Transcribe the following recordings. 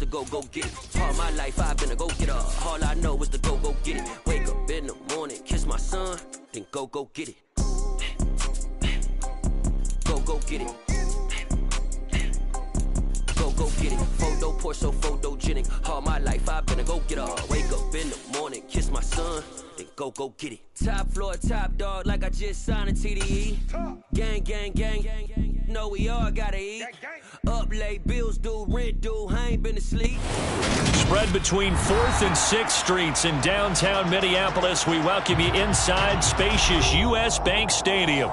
go get it. All my life I've been a go getter. All I know is to go get it. Wake up in the morning, kiss my son, then go get it. Go get it. Go get it. Photo poor, so photogenic. All my life I've been a go getter. Wake up in the morning, kiss my son, then go get it. Top floor, top dog, like I just signed a TDE. Gang. Know we all gotta eat. Up late, bills due, rent due, I ain't been asleep. Spread between 4th and 6th Streets in downtown Minneapolis. We welcome you inside spacious U.S. Bank Stadium.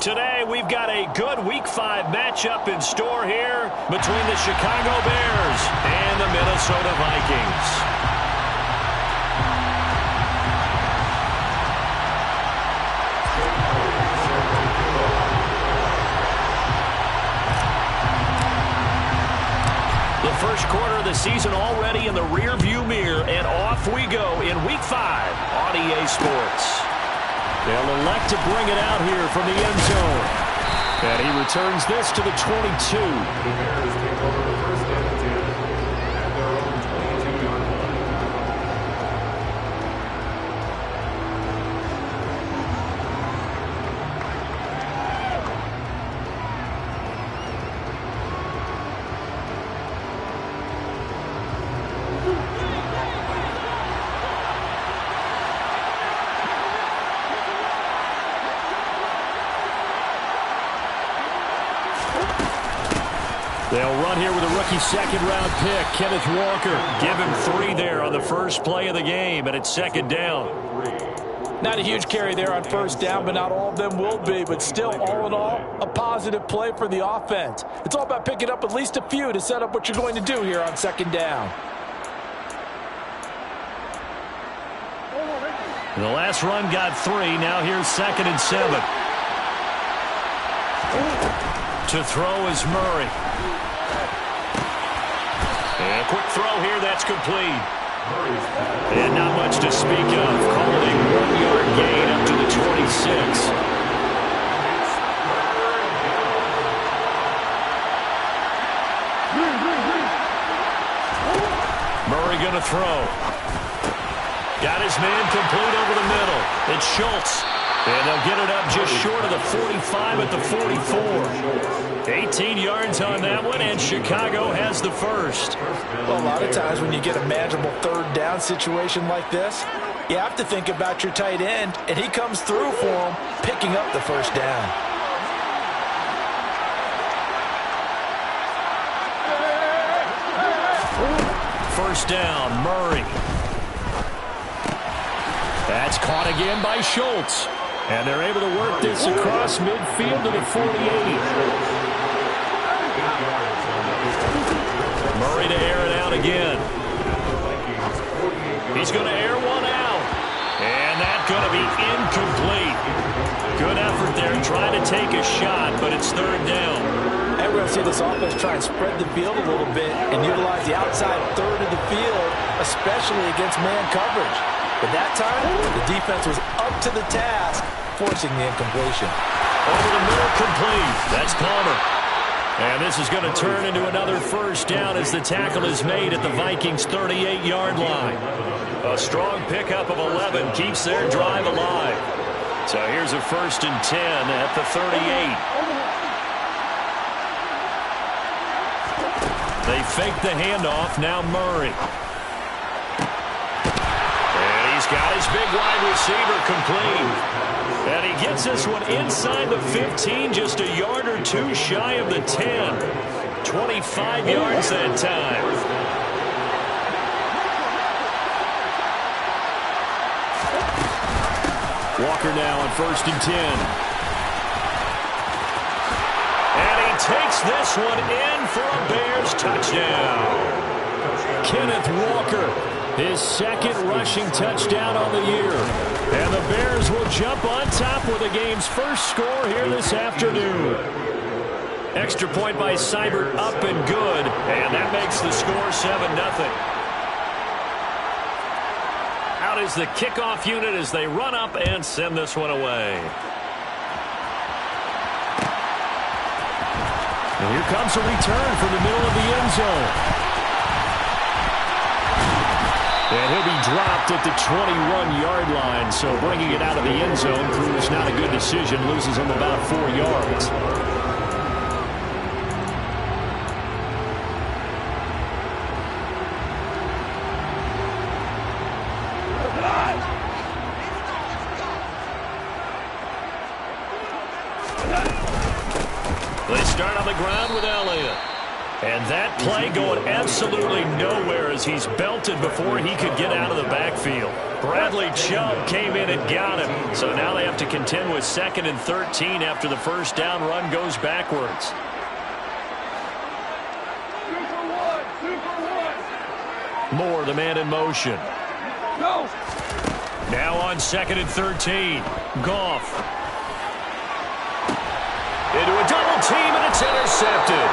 Today, we've got a good Week 5 matchup in store here between the Chicago Bears and the Minnesota Vikings. The first quarter of the season already in the rear-view mirror, and off we go in Week 5 on EA Sports. They'll elect to bring it out here from the end zone. And he returns this to the 22. The Bears take over first down and 10 at their own 22-yard line. They'll run here with a rookie second-round pick, Kenneth Walker. Give him 3 there on the first play of the game, and it's second down. Not a huge carry there on first down, but not all of them will be. But still, all in all, a positive play for the offense. It's all about picking up at least a few to set up what you're going to do here on second down. The last run got 3. Now here's 2nd and 7. To throw is Murray. And a quick throw here, that's complete. And not much to speak of. Called a 1-yard gain up to the 26. Murray going to throw. Got his man complete over the middle. It's Schultz. And they'll get it up just short of the 45 at the 44. 18 yards on that one, and Chicago has the first. Well, a lot of times when you get a manageable third down situation like this, you have to think about your tight end, and he comes through for him, picking up the first down. First down, Murray. That's caught again by Schultz. And they're able to work this across midfield to the 48. Murray to air it out again. He's going to air one out. And that's going to be incomplete. Good effort there trying to take a shot, but it's third down. And we're going to see this offense try and spread the field a little bit and utilize the outside third of the field, especially against man coverage. But that time, the defense was up to the task, forcing the incompletion. Over the middle, complete. That's Palmer. And this is going to turn into another first down as the tackle is made at the Vikings' 38-yard line. A strong pickup of 11 keeps their drive alive. So here's a 1st and 10 at the 38. They fake the handoff. Now Murray. Got his big wide receiver complete. And he gets this one inside the 15, just a yard or 2 shy of the 10. 25 yards that time. Walker now on 1st and 10. And he takes this one in for a Bears touchdown. Kenneth Walker. His 2nd rushing touchdown on the year. And the Bears will jump on top with the game's first score here this afternoon. Extra point by Seibert up and good. And that makes the score 7-0. Out is the kickoff unit as they run up and send this one away. And here comes a return from the middle of the end zone. dropped at the 21-yard line, so bringing it out of the end zone proves not a good decision. Loses him about 4 yards. They start on the ground with Elliott. And that play going absolutely nowhere as he's belted before he could get out of the backfield. Bradley Chubb came in and got him. So now they have to contend with 2nd and 13 after the first down run goes backwards. Moore, the man in motion. Now on 2nd and 13. Goff. Into a double team, and it's intercepted.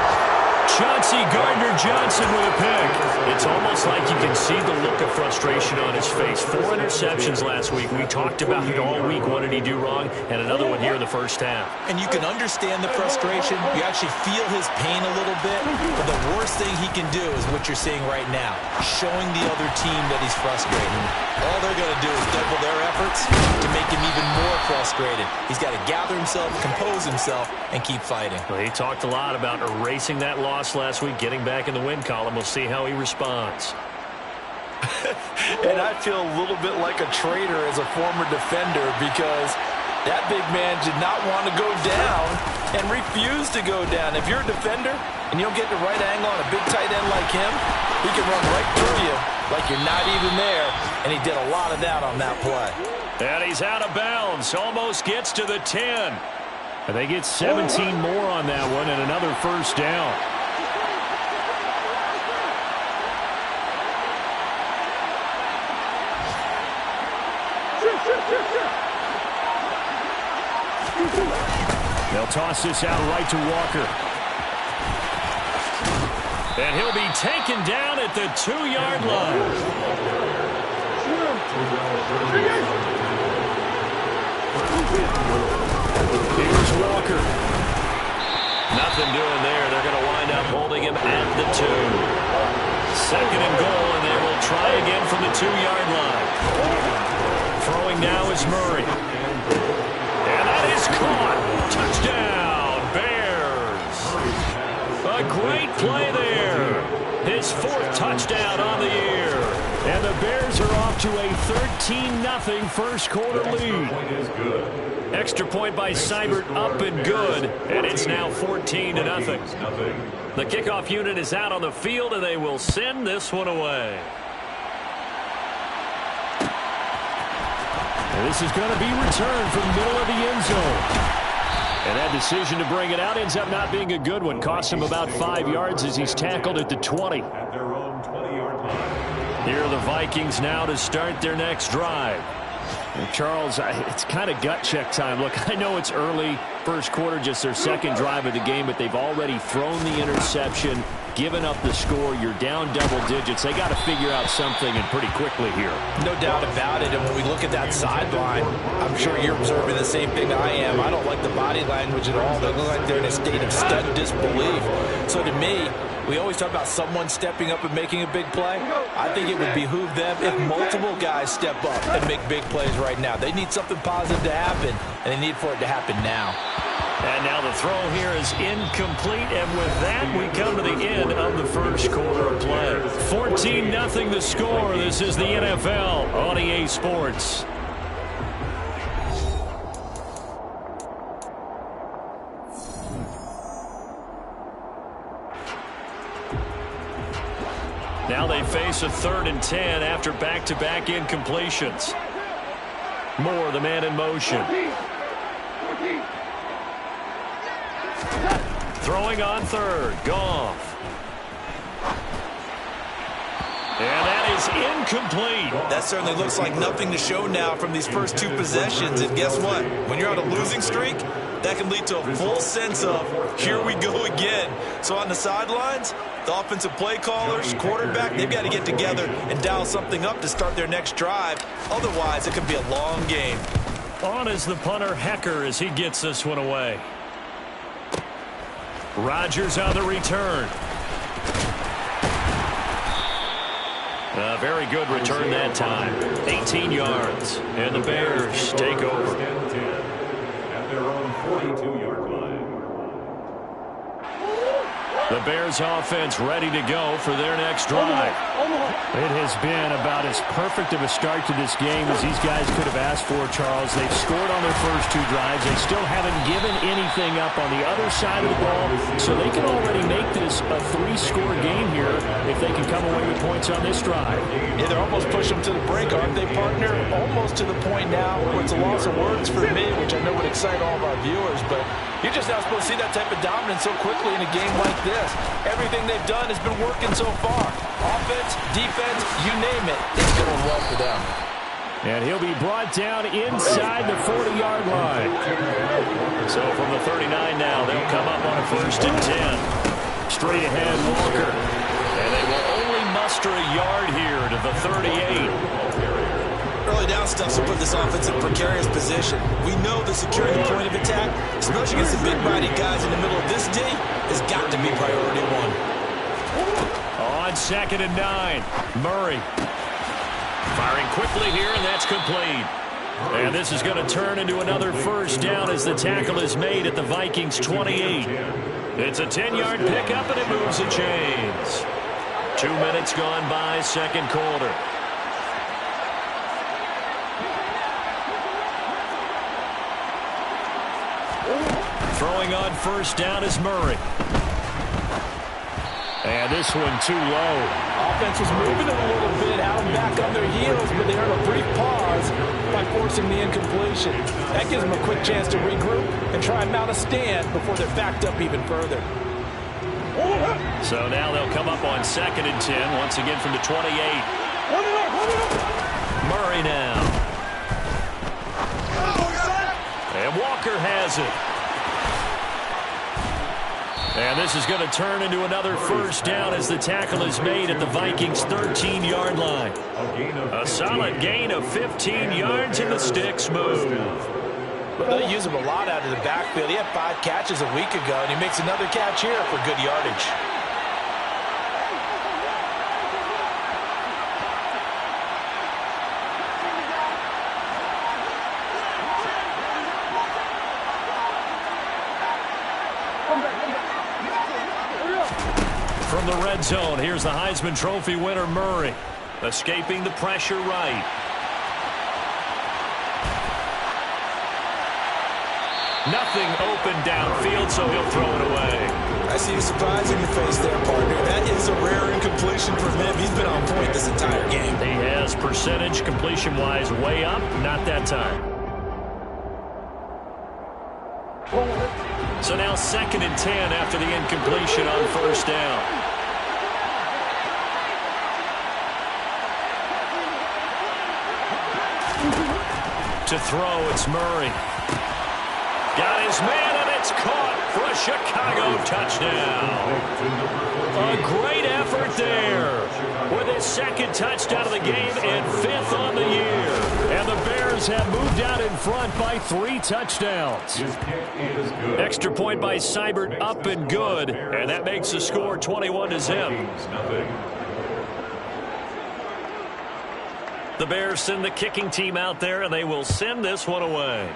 Chauncey Gardner-Johnson with a pick. It's almost like you can see the look of frustration on his face. 4 interceptions last week. We talked about it all week. What did he do wrong? And another one here in the first half. And you can understand the frustration. You actually feel his pain a little bit. But the worst thing he can do is what you're seeing right now, showing the other team that he's frustrated. All they're going to do is double their efforts to make him even more frustrated. He's got to gather himself, compose himself, and keep fighting. Well, he talked a lot about erasing that loss last week, getting back in the win column. We'll see how he responds. And I feel a little bit like a traitor as a former defender because that big man did not want to go down and refused to go down. If you're a defender and you don't get the right angle on a big tight end like him, he can run right through you like you're not even there, and he did a lot of that on that play. And he's out of bounds, almost gets to the 10. And they get 17 more on that one and another first down. They'll toss this out right to Walker. And he'll be taken down at the 2-yard line. Here's Walker. Nothing doing there. They're going to wind up holding him at the 2. 2nd and goal, and they will try again from the 2-yard line. Throwing now is Murray. And that is caught. Touchdown, Bears. A great play there. His 4th touchdown on the year. And the Bears are off to a 13-0 first quarter lead. Extra point by Seibert up and good. And it's now 14-0. The kickoff unit is out on the field, and they will send this one away. And this is going to be returned from the middle of the end zone. And that decision to bring it out ends up not being a good one. Costs him about 5 yards as he's tackled at the 20. At their own 20-yard line. Here are the Vikings now to start their next drive. And Charles, it's kind of gut check time. Look, I know it's early, first quarter, just their 2nd drive of the game, but they've already thrown the interception, given up the score. You're down double digits. They got to figure out something, and pretty quickly here. No doubt about it. And when we look at that sideline, I'm sure you're observing the same thing I am. I don't like the body language at all. They look like they're in a state of stunned disbelief. So to me, we always talk about someone stepping up and making a big play. I think it would behoove them if multiple guys step up and make big plays right now. They need something positive to happen, and they need for it to happen now. And now the throw here is incomplete, and with that, we come to the end of the first quarter of play. 14-0 the score. This is the NFL on EA Sports. Now they face a 3rd and 10 after back-to-back incompletions. Moore, the man in motion. Throwing on 3rd. Goff. And that is incomplete. That certainly looks like nothing to show now from these first 2 possessions. And guess what? When you're on a losing streak, that can lead to a full sense of, here we go again. So on the sidelines, the offensive play callers, quarterback, they've got to get together and dial something up to start their next drive. Otherwise, it could be a long game. On is the punter, Hecker, as he gets this one away. Rodgers on the return. A very good return that time. 18 yards. And the Bears take over. At their own 42-yard line. The Bears offense ready to go for their next drive. It has been about as perfect of a start to this game as these guys could have asked for, Charles. They've scored on their first 2 drives. They still haven't given anything up on the other side of the ball, so they can already make this a 3-score game here if they can come away with points on this drive. Yeah, they're almost pushing them to the brink, aren't they, partner? Almost to the point now where it's a loss of words for me, which I know would excite all of our viewers, but you're just not supposed to see that type of dominance so quickly in a game like this. Everything they've done has been working so far. Offense, defense, you name it. It's going well for them. And he'll be brought down inside the 40-yard line. So from the 39 now, they'll come up on a 1st and 10. Straight ahead, Walker. And they will only muster a yard here to the 38. Early down stuff to put this offense in a precarious position. We know the securing the point of attack, especially against the big-bodied guys in the middle of this D, has got to be priority 1. On 2nd and 9, Murray. Firing quickly here, and that's complete. And this is going to turn into another 1st down as the tackle is made at the Vikings 28. It's a 10-yard pickup, and it moves the chains. 2 minutes gone by, 2nd quarter. Throwing on 1st down is Murray. And this one too low. Offense was moving it a little bit, out and back on their heels, but they earned a brief pause by forcing the incompletion. That gives them a quick chance to regroup and try and mount a stand before they're backed up even further. So now they'll come up on 2nd and 10, once again from the 28. Murray now. And Walker has it. And this is going to turn into another 1st down as the tackle is made at the Vikings' 13-yard line. A solid gain of 15 yards and the sticks move. They use him a lot out of the backfield. He had 5 catches a week ago, and he makes another catch here for good yardage. From the red zone, here's the Heisman Trophy winner, Murray. Escaping the pressure right. Nothing open downfield, so he'll throw it away. I see the surprise in your face there, partner. That is a rare incompletion for him. He's been on point this entire game. He has percentage completion-wise way up, not that time. So now 2nd and 10 after the incompletion on 1st down. To throw, it's Murray. Got his man, and it's caught for a Chicago touchdown. A great effort there with his 2nd touchdown of the game and 5th on the year. And the Bears have moved out in front by 3 touchdowns. Extra point by Seibert up and good, and that makes the score 21-0. The Bears send the kicking team out there, and they will send this one away.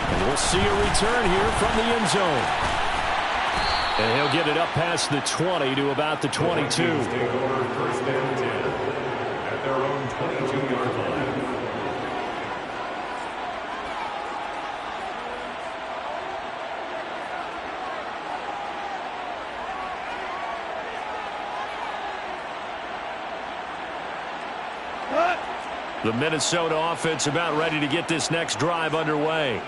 And we'll see a return here from the end zone. And he'll get it up past the 20 to about the 22. Take over 1st and 10 at their own 22-yard line. The Minnesota offense about ready to get this next drive underway.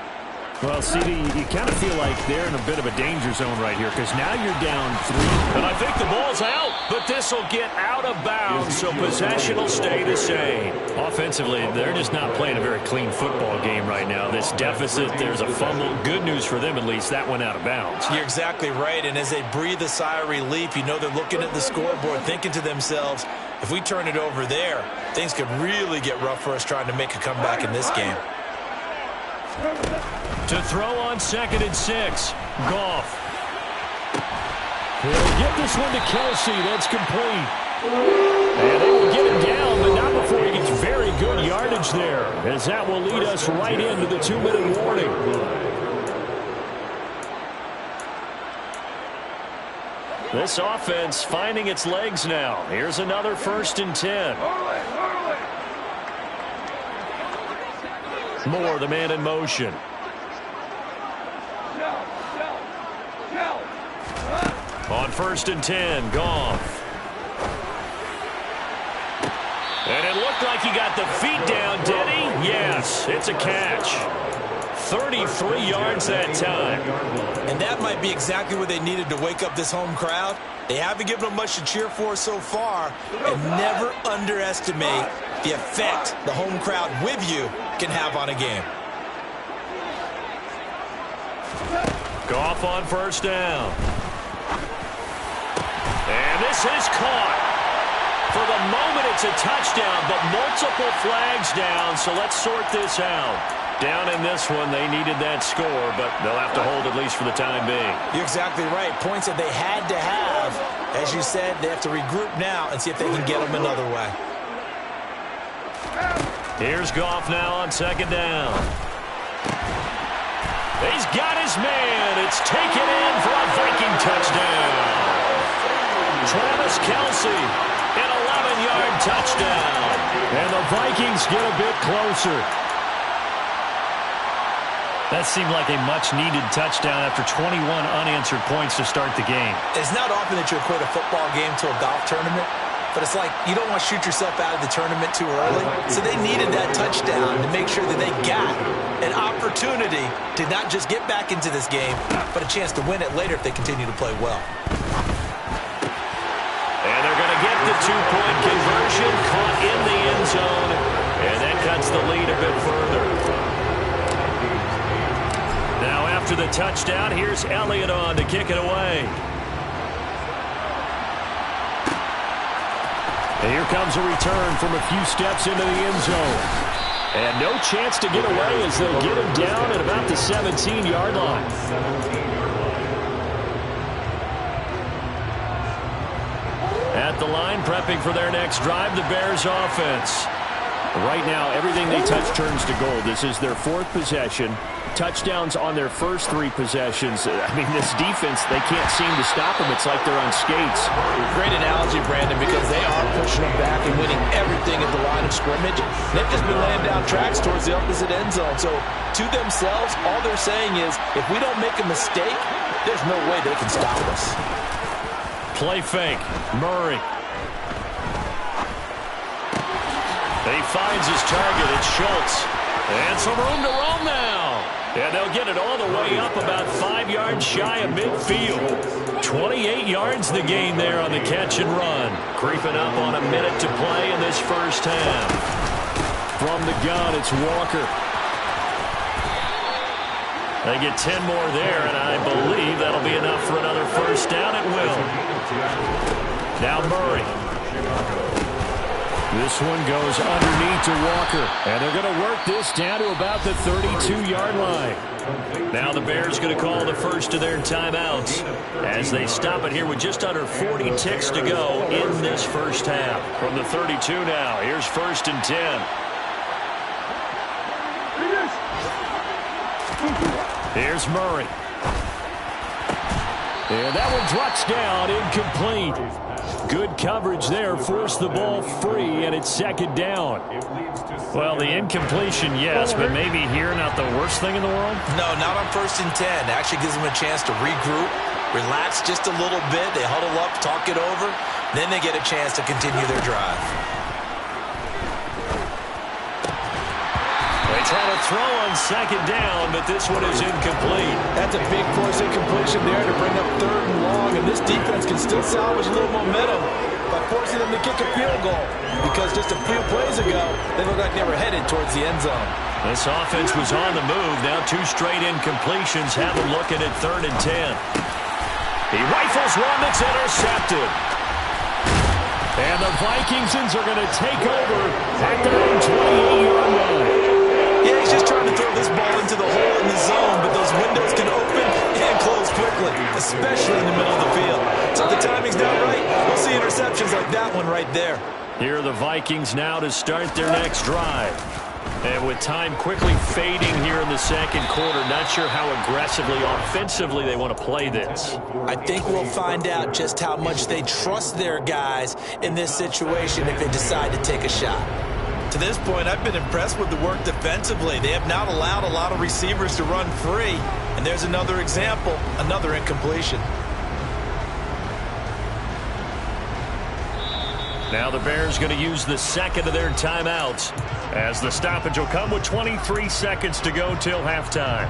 Well, CD, you kind of feel like they're in a bit of a danger zone right here because now you're down 3. And I think the ball's out, but this will get out of bounds, so possession will stay the same. Offensively, they're just not playing a very clean football game right now. This deficit, there's a fumble. Good news for them, at least. That went out of bounds. You're exactly right, and as they breathe a sigh of relief, you know they're looking at the scoreboard, thinking to themselves, if we turn it over there, things could really get rough for us trying to make a comeback in this game. To throw on 2nd and 6, Goff. He'll get this one to Kelsey. That's complete. And they will get him down, but not before he gets very good yardage there, as that will lead us right into the 2-minute warning. This offense finding its legs now. Here's another 1st and 10. Moore, the man in motion. On 1st and 10, Goff. And it looked like he got the feet down, did he? Yes, it's a catch. 33 yards that time. And that might be exactly what they needed to wake up this home crowd. They haven't given them much to cheer for so far. And never underestimate the effect the home crowd with you can have on a game. Goff on 1st down. And this is caught. For the moment, it's a touchdown, but multiple flags down, so let's sort this out. Down in this one, they needed that score, but they'll have to hold at least for the time being. You're exactly right. Points that they had to have. As you said, they have to regroup now and see if they can get them another way. Here's Goff now on 2nd down. He's got his man. It's taken in for a Viking touchdown. Travis Kelce, an 11-yard touchdown. And the Vikings get a bit closer. That seemed like a much-needed touchdown after 21 unanswered points to start the game. It's not often that you equate a football game to a golf tournament, but it's like you don't want to shoot yourself out of the tournament too early. So they needed that touchdown to make sure that they got an opportunity to not just get back into this game, but a chance to win it later if they continue to play well. And they're going to get the 2-point conversion, caught in the end zone, and that cuts the lead a bit further. Now after the touchdown, here's Elliott on to kick it away. And here comes a return from a few steps into the end zone. And no chance to get away as they'll get him down at about the 17-yard line. At the line, prepping for their next drive, the Bears offense. Right now, everything they touch turns to gold. This is their 4th possession. Touchdowns on their first 3 possessions. I mean, this defense, they can't seem to stop them. It's like they're on skates. Great analogy, Brandon, because they are pushing them back and winning everything at the line of scrimmage. They've just been laying down tracks towards the opposite end zone. So, to themselves, all they're saying is, if we don't make a mistake, there's no way they can stop us. Play fake. Murray. He finds his target. It's Schultz. And some room to roam now. And they'll get it all the way up about 5 yards shy of midfield. 28 yards the gain there on the catch and run. Creeping up on a minute to play in this first half. From the gun, it's Walker. They get 10 more there, and I believe that'll be enough for another first down. It will. Now Murray. This one goes underneath to Walker. And they're going to work this down to about the 32-yard line. Now the Bears going to call the first of their timeouts as they stop it here with just under 40 ticks to go in this first half. From the 32 now, here's 1st and 10. Here's Murray. And that one drops down, incomplete. Good coverage there, forced the ball free, and it's 2nd down. Well, the incompletion, yes, but maybe here not the worst thing in the world? No, not on 1st and 10. It actually gives them a chance to regroup, relax just a little bit. They huddle up, talk it over. Then they get a chance to continue their drive. They try to throw on 2nd down, but this one is incomplete. That's a big force incompletion there to bring up 3rd and long, and this defense can still salvage a little momentum by forcing them to kick a field goal, because just a few plays ago, they looked like they were headed towards the end zone. This offense was on the move. Now 2 straight incompletions have them looking at 3rd and 10. He rifles one that's intercepted. And the Vikingsons are going to take over at their own 28-yard line. Yeah, he's just trying to throw this ball into the hole in the zone, but those windows can open open and close quickly, especially in the middle of the field. So if the timing's not right, we'll see interceptions like that one right there. Here are the Vikings now to start their next drive. And with time quickly fading here in the second quarter, not sure how aggressively, offensively they want to play this. I think we'll find out just how much they trust their guys in this situation if they decide to take a shot. To this point, I've been impressed with the work defensively. They have not allowed a lot of receivers to run free. And there's another example, another incompletion. Now the Bears going to use the second of their timeouts as the stoppage will come with 23 seconds to go till halftime.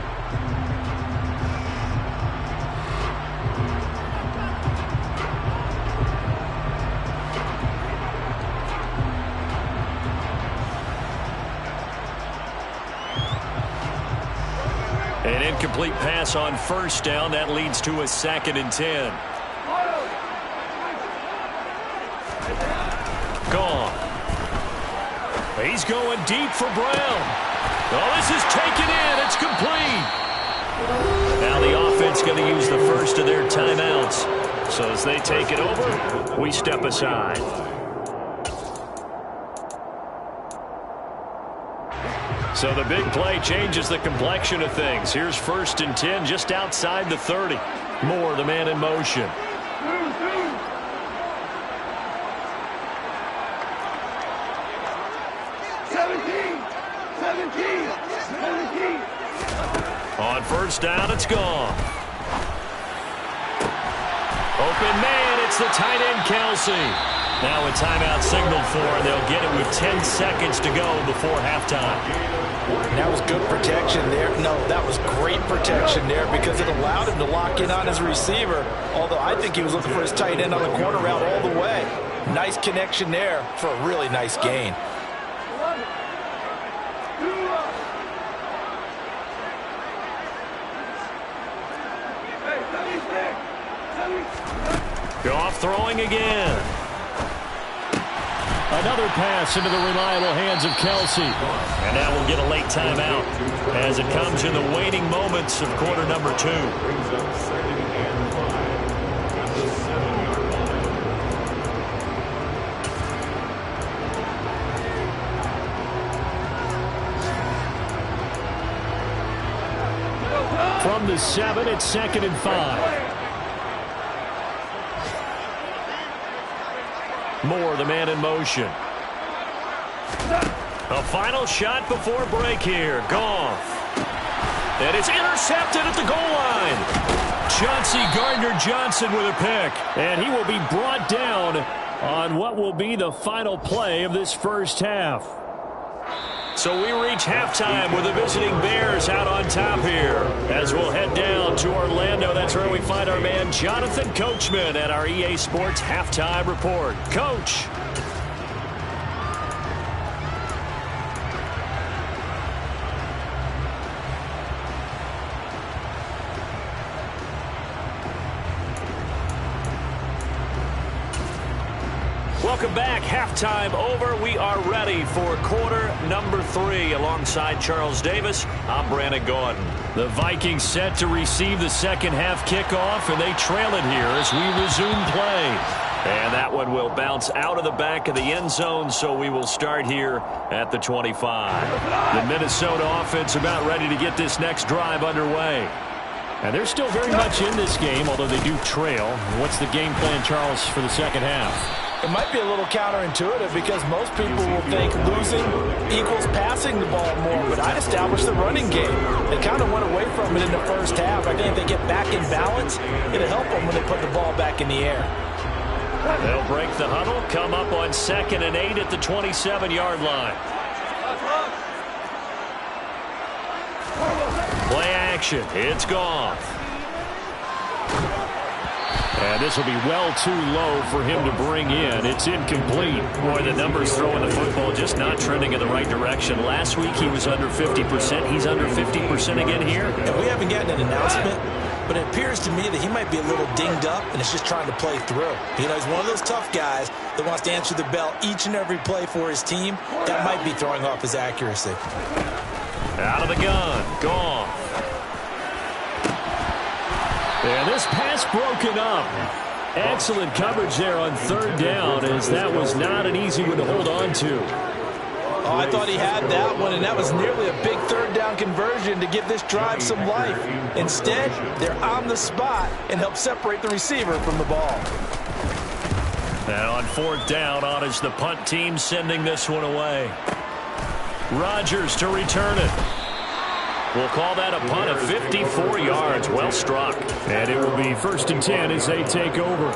An incomplete pass on first down. That leads to a 2nd and 10. Gone. He's going deep for Brown. Oh, this is taken in. It's complete. Now the offense going to use the first of their timeouts. So as they take it over, we step aside. So the big play changes the complexion of things. Here's 1st and 10 just outside the 30. Moore, the man in motion. On first down, it's gone. Open man, it's the tight end, Kelsey. Now a timeout signaled for, and they'll get it with 10 seconds to go before halftime. That was good protection there. No, that was great protection there because it allowed him to lock in on his receiver, although I think he was looking for his tight end on the corner route all the way. Nice connection there for a really nice gain. Goff throwing again. Another pass into the reliable hands of Kelsey. And now we'll get a late timeout as it comes in the waning moments of quarter number 2. From the 7, it's 2nd and 5. Moore, the man in motion. A final shot before break here. Goff. And it's intercepted at the goal line. Chauncey Gardner-Johnson with a pick. And he will be brought down on what will be the final play of this first half. So we reach halftime with the visiting Bears out on top here. As we'll head down to Orlando, that's where we find our man Jonathan Coachman at our EA Sports Halftime Report. Coach. Welcome back. Halftime over. We are ready for quarter number 3. Alongside Charles Davis, I'm Brandon Gaudin. The Vikings set to receive the second half kickoff, and they trail it here as we resume play. And that one will bounce out of the back of the end zone, so we will start here at the 25. The Minnesota offense about ready to get this next drive underway. And they're still very much in this game, although they do trail. What's the game plan, Charles, for the second half? It might be a little counterintuitive because most people will think losing equals passing the ball more, but I'd establish the running game. They kind of went away from it in the first half. I think if they get back in balance, it'll help them when they put the ball back in the air. They'll break the huddle, come up on 2nd and 8 at the 27-yard line. Play action. It's Goff. And this will be well too low for him to bring in. It's incomplete. Boy, the numbers throwing the football just not trending in the right direction. Last week he was under 50%. He's under 50% again here. And we haven't gotten an announcement, but it appears to me that he might be a little dinged up and is just trying to play through. You know, he's one of those tough guys that wants to answer the bell each and every play for his team. That might be throwing off his accuracy. Out of the gun. Goff. And this pass broken up. Excellent coverage there on third down, as that was not an easy one to hold on to. Oh, I thought he had that one, and that was nearly a big third down conversion to give this drive some life. Instead, they're on the spot and help separate the receiver from the ball. And on fourth down, on is the punt team sending this one away. Rodgers to return it. We'll call that a punt of 54 yards. Well struck. And it will be 1st and 10 as they take over.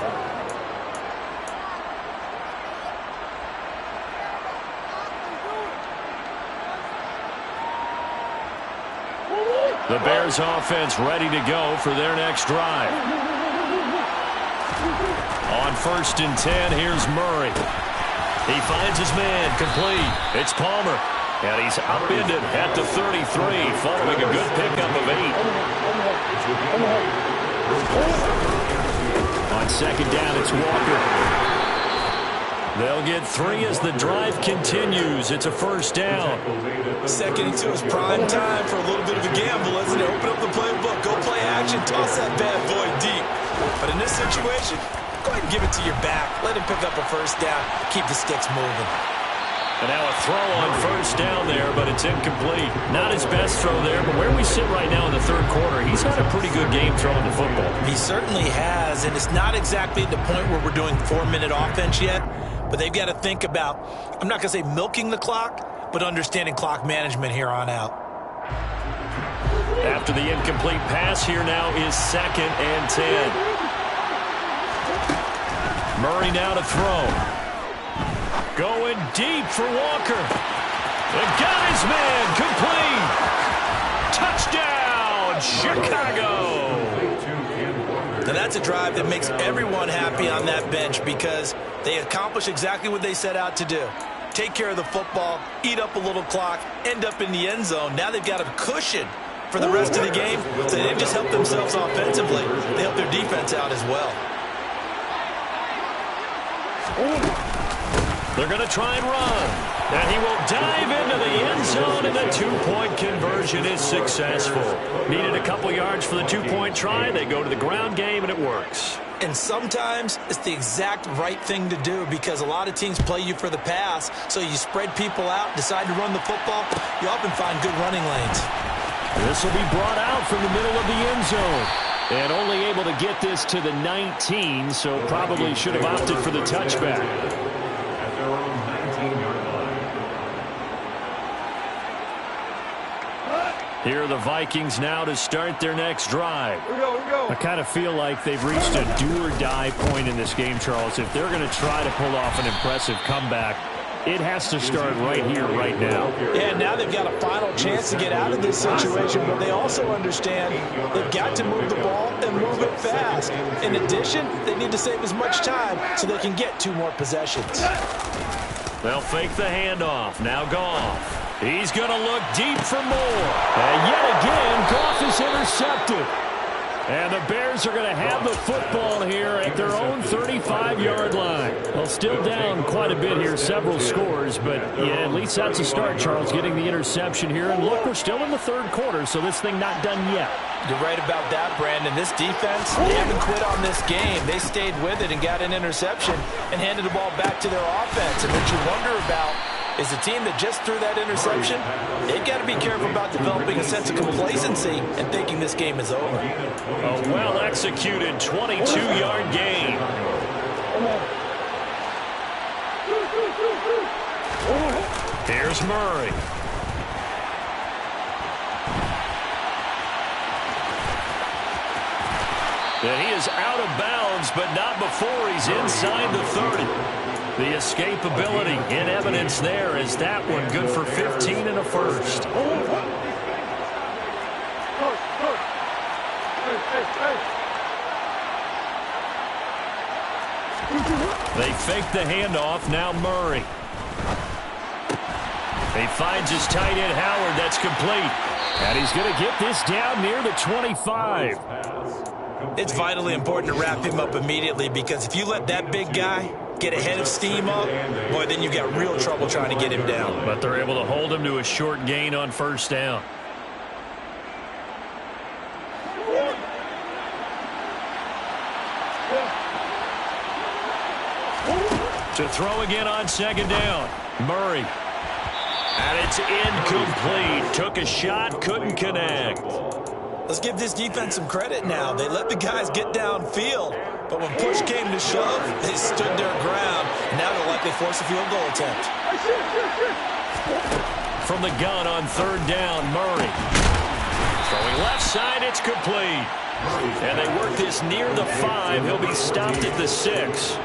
The Bears offense ready to go for their next drive. On 1st and 10, here's Murray. He finds his man, complete. It's Palmer. And he's upended at the 33, following a good pickup of 8. On 2nd down, it's Walker. They'll get 3 as the drive continues. It's a 1st down. 2nd and 2 is prime time for a little bit of a gamble, isn't it? Open up the playbook, go play action, toss that bad boy deep. But in this situation, go ahead and give it to your back. Let him pick up a 1st down. Keep the sticks moving. And now a throw on 1st down there, but it's incomplete. Not his best throw there, but where we sit right now in the 3rd quarter, he's had a pretty good game throwing the football. He certainly has, and it's not exactly at the point where we're doing 4-minute offense yet, but they've got to think about, I'm not going to say milking the clock, but understanding clock management here on out. After the incomplete pass, here now is 2nd and 10. Murray now to throw. Going deep for Walker. And got his man complete. Touchdown, Chicago. Now that's a drive that makes everyone happy on that bench because they accomplish exactly what they set out to do. Take care of the football, eat up a little clock, end up in the end zone. Now they've got a cushion for the rest of the game, so they didn't just help themselves offensively. They helped their defense out as well. They're going to try and run. And he will dive into the end zone, and the 2-point conversion is successful. Needed a couple yards for the 2-point try. They go to the ground game, and it works. And sometimes it's the exact right thing to do because a lot of teams play you for the pass, so you spread people out, decide to run the football. You often find good running lanes. This will be brought out from the middle of the end zone. And only able to get this to the 19, so probably should have opted for the touchback. Here are the Vikings now to start their next drive. I kind of feel like they've reached a do-or-die point in this game, Charles. If they're going to try to pull off an impressive comeback, it has to start right here, right now. Yeah, now they've got a final chance to get out of this situation, but they also understand they've got to move the ball and move it fast. In addition, they need to save as much time so they can get 2 more possessions. They'll fake the handoff. Now Goff. He's going to look deep for more. And yet again, Goff is intercepted. And the Bears are going to have the football here at their own 35-yard line. Well, still down quite a bit here, several scores, but yeah, at least that's a start, Charles, getting the interception here. And look, we're still in the 3rd quarter, so this thing not done yet. You're right about that, Brandon. This defense, they haven't quit on this game. They stayed with it and got an interception and handed the ball back to their offense. And what you wonder about is the team that just threw that interception, they've got to be careful about developing a sense of complacency and thinking this game is over. A well-executed 22-yard gain. Here's Murray. And he is out of bounds, but not before he's inside the 30. The escapability in evidence there is that one good for 15 and a first. They fake the handoff. Now Murray. He finds his tight end Howard. That's complete. And he's going to get this down near the 25. It's vitally important to wrap him up immediately because if you let that big guy get ahead of steam up, boy, then you've got real trouble trying to get him down. But they're able to hold him to a short gain on 1st down. To throw again on second down. Murray. And it's incomplete. Took a shot, couldn't connect. Let's give this defense some credit now. They let the guys get downfield, but when push came to shove, they stood their ground. And now they'll likely force a field goal attempt. From the gun on third down, Murray. Throwing left side, it's complete. And they work this near the 5. He'll be stopped at the 6.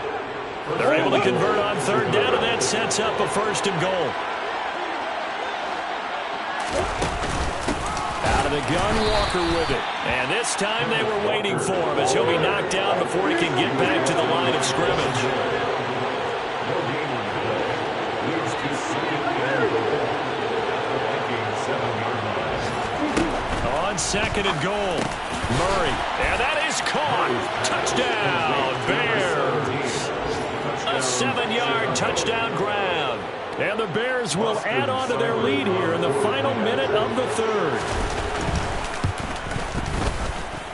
They're able to convert on third down, and that sets up a 1st and goal. Out of the gun, Walker with it. And this time they were waiting for him as he'll be knocked down before he can get back to the line of scrimmage. On 2nd and goal, Murray. And that is caught. Touchdown, Bears. A 7-yard touchdown grab. And the Bears will add on to their lead here in the final minute of the 3rd.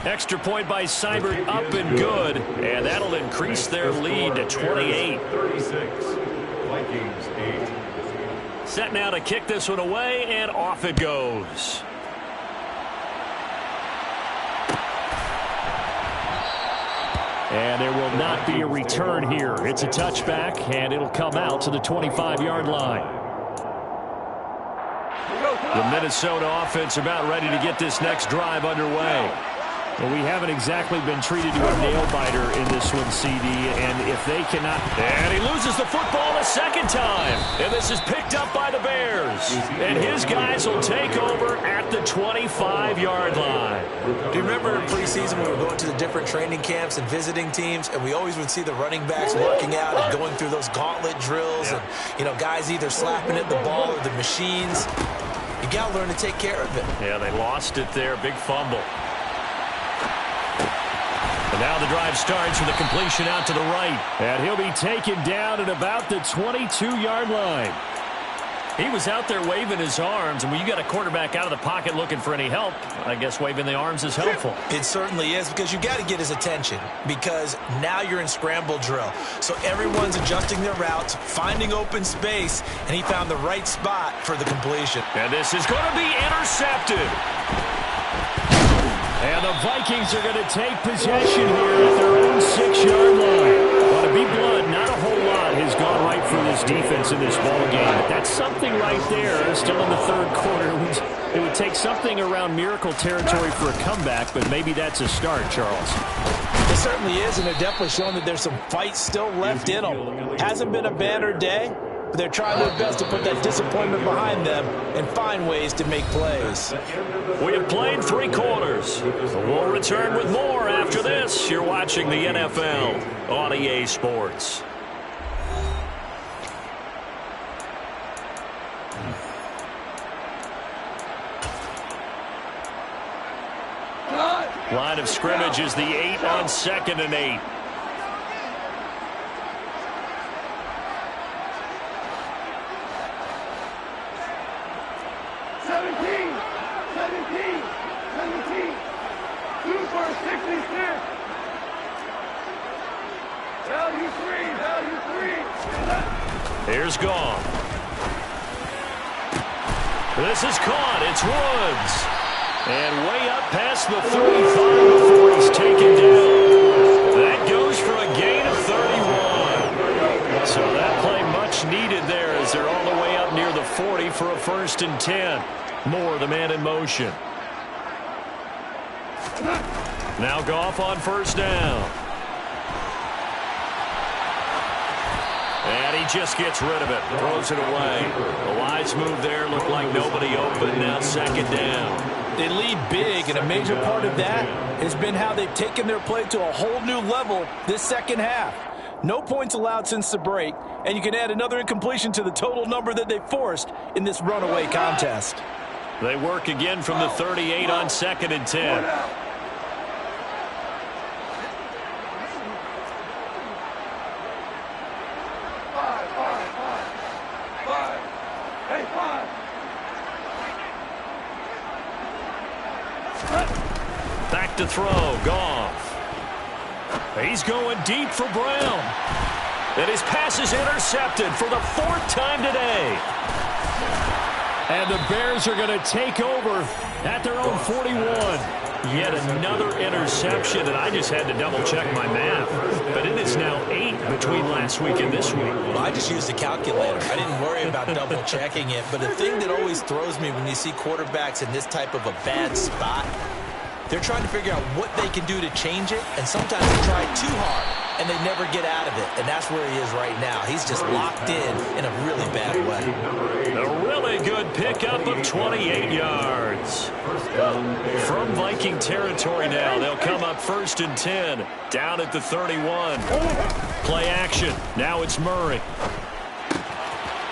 Extra point by Seibert up and good. And that'll increase their lead to 28. 36. Vikings 8. Set now to kick this one away, and off it goes. And there will not be a return here. It's a touchback, and it'll come out to the 25-yard line. The Minnesota offense about ready to get this next drive underway. Well, we haven't exactly been treated to a nail-biter in this one, CD, and if they cannot... And he loses the football a second time, and this is picked up by the Bears. And his guys will take over at the 25-yard line. Do you remember in preseason when we were going to the different training camps and visiting teams, and we always would see the running backs working out and going through those gauntlet drills, and, you know, guys either slapping at the ball or the machines. You got to learn to take care of it. Yeah, they lost it there. Big fumble. And now the drive starts with a completion out to the right. And he'll be taken down at about the 22-yard line. He was out there waving his arms, and when you got a quarterback out of the pocket looking for any help, I guess waving the arms is helpful. It certainly is, because you got to get his attention, because now you're in scramble drill. So everyone's adjusting their routes, finding open space, and he found the right spot for the completion. And this is going to be intercepted. And the Vikings are going to take possession here at their own 6-yard line. Well, to be blunt, not a whole lot has gone right for this defense in this ball game. But that's something right there. Still in the 3rd quarter. It would take something around miracle territory for a comeback, but maybe that's a start, Charles. It certainly is, and they're definitely showing that there's some fight still left in them. Hasn't been a banner day, but they're trying their best to put that disappointment behind them and find ways to make plays. We have played 3 quarters. We'll return with more after this. You're watching the NFL on EA Sports. Line of scrimmage is the 8 on 2nd and 8. Here's Goff. This is caught. It's Woods. And way up past the 35 before he's taken down. That goes for a gain of 31. So that play much needed there as they're all the way up near the 40 for a 1st and 10. Moore, the man in motion. Now Goff on 1st down. And he just gets rid of it. Throws it away. A wise move there. Looked like nobody open. Now 2nd down. They lead big, and a major part of that has been how they've taken their play to a whole new level this second half. No points allowed since the break, and you can add another incompletion to the total number that they forced in this runaway contest. They work again from the 38 on 2nd and 10. Back to throw, Goff. He's going deep for Brown. And his pass is intercepted for the 4th time today. And the Bears are going to take over at their own 41. Yet another interception, and I just had to double-check my math. But it is now 8 between last week and this week. Well, I just used the calculator. I didn't worry about double-checking it. But the thing that always throws me when you see quarterbacks in this type of a bad spot, they're trying to figure out what they can do to change it, and sometimes they try too hard, and they never get out of it. And that's where he is right now. He's just locked in a really bad way. A really good pickup of 28 yards. From Viking territory now, they'll come up 1st and 10, down at the 31. Play action. Now it's Murray.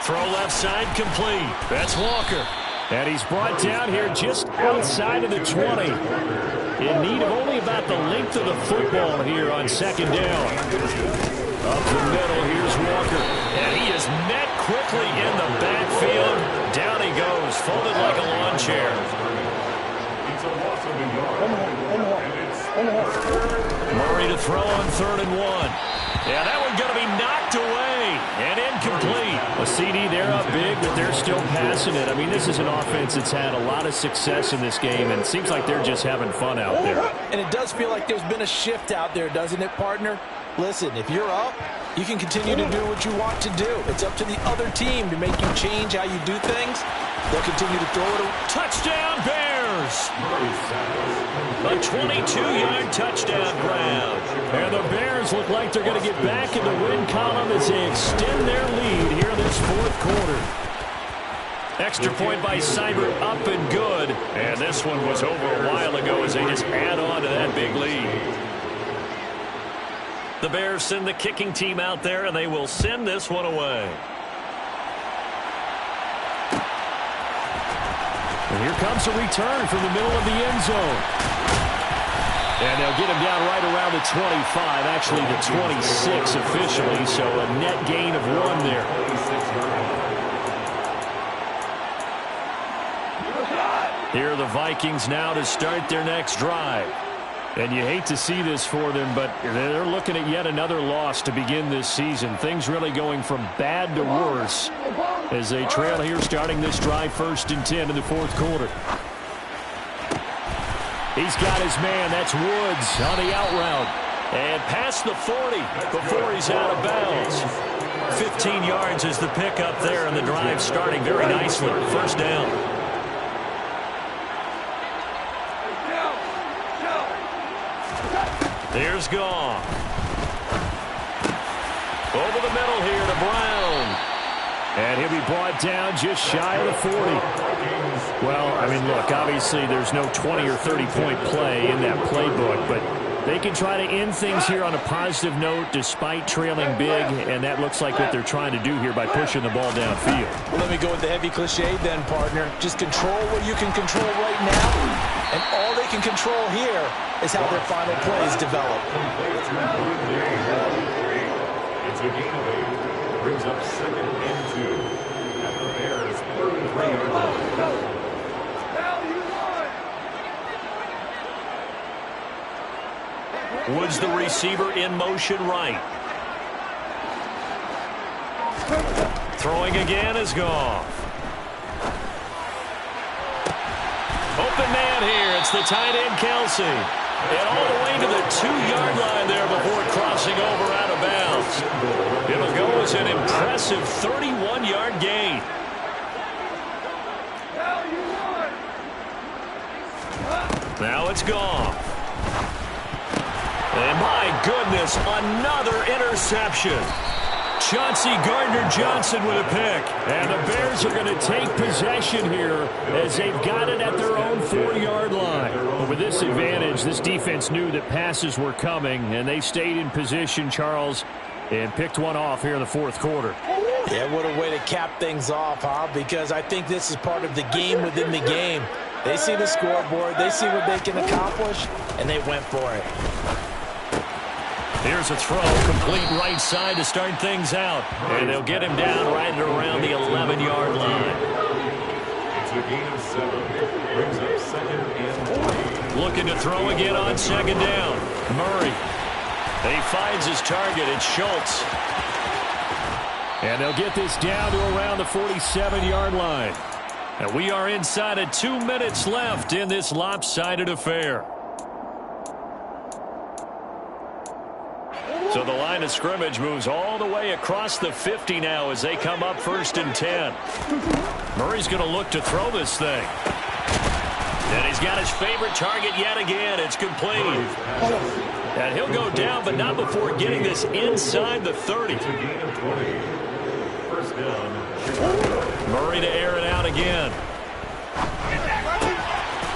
Throw left side complete. That's Walker. And he's brought down here just outside of the 20. In need of only about the length of the football here on 2nd down. Up the middle, here's Walker. And he is met quickly in the backfield. Down he goes, folded like a lawn chair. Murray to throw on 3rd and 1. Yeah, that one's going to be knocked away and incomplete. A CD, they're up big, but they're still passing it. I mean, this is an offense that's had a lot of success in this game, and it seems like they're just having fun out there. And it does feel like there's been a shift out there, doesn't it, partner? Listen, if you're up, you can continue to do what you want to do. It's up to the other team to make you change how you do things. They'll continue to throw it. Touchdown, Bears! A 22-yard touchdown grab. And the Bears look like they're going to get back in the win column as they extend their lead here in this 4th quarter. Extra point by Seibert, up and good. And this one was over a while ago as they just add on to that big lead. The Bears send the kicking team out there, and they will send this one away. And here comes a return from the middle of the end zone. And they'll get him down right around the 25, actually the 26 officially, so a net gain of 1 there. Here are the Vikings now to start their next drive. And you hate to see this for them, but they're looking at yet another loss to begin this season. Things really going from bad to worse as they trail here starting this drive 1st and 10 in the 4th quarter. He's got his man. That's Woods on the out route. And past the 40 before he's out of bounds. 15 yards is the pickup there, and the drive starting very nicely. 1st down. Here's Goff. Over the middle here to Brown. And he'll be brought down just shy of the 40. Well, I mean, look, obviously there's no 20 or 30-point play in that playbook, but they can try to end things here on a positive note despite trailing big, and that looks like what they're trying to do here by pushing the ball downfield. Well, let me go with the heavy cliche then, partner. Just control what you can control right now, and all they can control here is how their final plays develop. It's a gain of 8. Brings up 2nd and 2. At the Bears' 33-yard line. Woods the receiver in motion right. Throwing again is Goff. Open man here. It's the tight end, Kelsey. And all the way to the 2-yard line there before crossing over out of bounds. It'll go as an impressive 31-yard gain. Now it's Goff. And my goodness, another interception. Chauncey Gardner-Johnson with a pick. And the Bears are going to take possession here as they've got it at their own 4-yard line. But with this advantage, this defense knew that passes were coming, and they stayed in position, Charles, and picked one off here in the 4th quarter. Yeah, what a way to cap things off, huh? Because I think this is part of the game within the game. They see the scoreboard, they see what they can accomplish, and they went for it. Here's a throw, complete right side to start things out. And they'll get him down right around the 11-yard line. It's a gain of 7. Brings up 2nd and 3. Looking to throw again on 2nd down. Murray. He finds his target. It's Schultz. And they'll get this down to around the 47-yard line. And we are inside of 2 minutes left in this lopsided affair. So the line of scrimmage moves all the way across the 50 now as they come up 1st and 10. Murray's going to look to throw this thing. And he's got his favorite target yet again. It's complete. And he'll go down, but not before getting this inside the 30. Murray to air it out again.